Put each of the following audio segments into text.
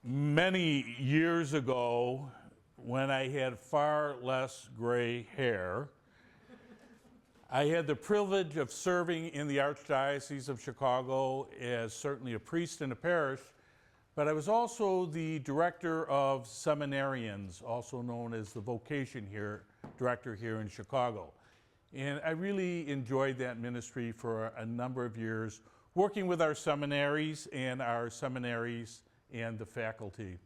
Many years ago, when I had far less gray hair, I had the privilege of serving in the Archdiocese of Chicago as certainly a priest in a parish, but I was also the director of seminarians, also known as the vocation director here in Chicago. And I really enjoyed that ministry for a number of years, working with our seminaries and the faculty.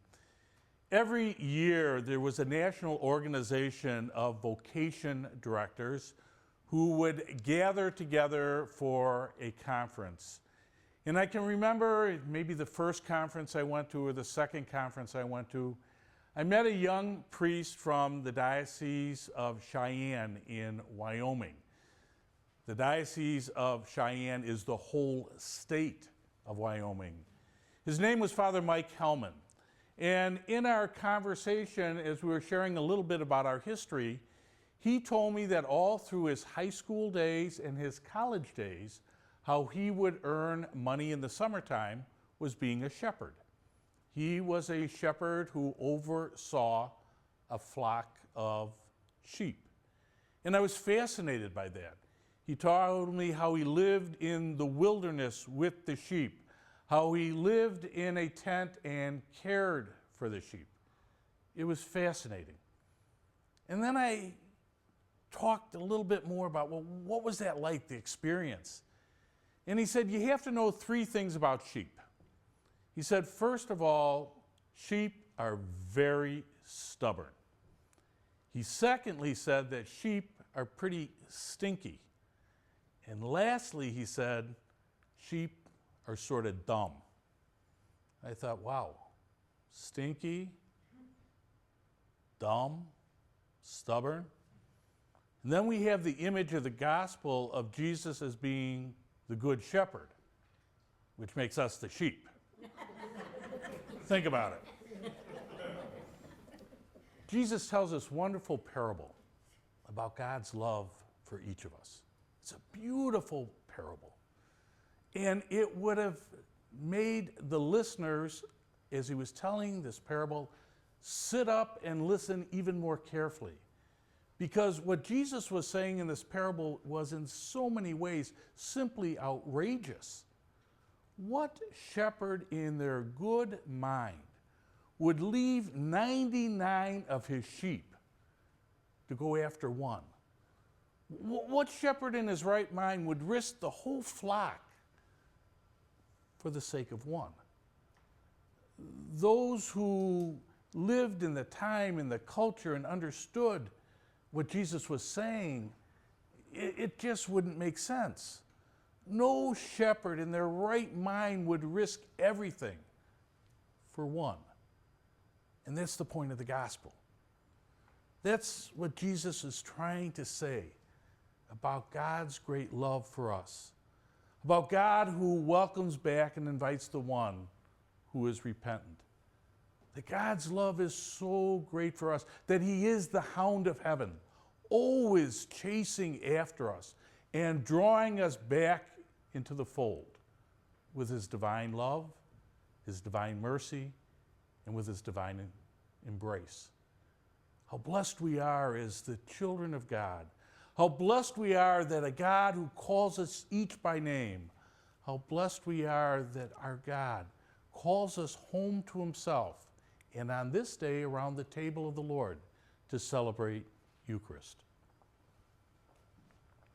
Every year there was a national organization of vocation directors who would gather together for a conference. And I can remember maybe the first conference I went to or the second conference I went to, I met a young priest from the Diocese of Cheyenne in Wyoming. The Diocese of Cheyenne is the whole state of Wyoming. His name was Father Mike Hellman. And in our conversation, as we were sharing a little bit about our history, he told me that all through his high school days and his college days, how he would earn money in the summertime was being a shepherd. He was a shepherd who oversaw a flock of sheep. And I was fascinated by that. He told me how he lived in the wilderness with the sheep, how he lived in a tent and cared for the sheep. It was fascinating. And then I talked a little bit more about, well, what was that like, the experience? And he said, you have to know three things about sheep. He said, first of all, sheep are very stubborn. He secondly said that sheep are pretty stinky. And lastly, he said, sheep are sort of dumb. I thought, wow, stinky, dumb, stubborn. And then we have the image of the gospel of Jesus as being the good shepherd, which makes us the sheep. Think about it. Jesus tells this wonderful parable about God's love for each of us. It's a beautiful parable. And it would have made the listeners, as he was telling this parable, sit up and listen even more carefully. Because what Jesus was saying in this parable was in so many ways simply outrageous. What shepherd in their good mind would leave 99 of his sheep to go after one? What shepherd in his right mind would risk the whole flock for the sake of one? Those who lived in the time and the culture and understood what Jesus was saying, it just wouldn't make sense. No shepherd in their right mind would risk everything for one. And that's the point of the gospel. That's what Jesus is trying to say about God's great love for us, about God who welcomes back and invites the one who is repentant. That God's love is so great for us that he is the hound of heaven, always chasing after us and drawing us back into the fold with his divine love, his divine mercy, and with his divine embrace. How blessed we are as the children of God. How blessed we are that a God who calls us each by name. How blessed we are that our God calls us home to himself, and on this day around the table of the Lord to celebrate Eucharist.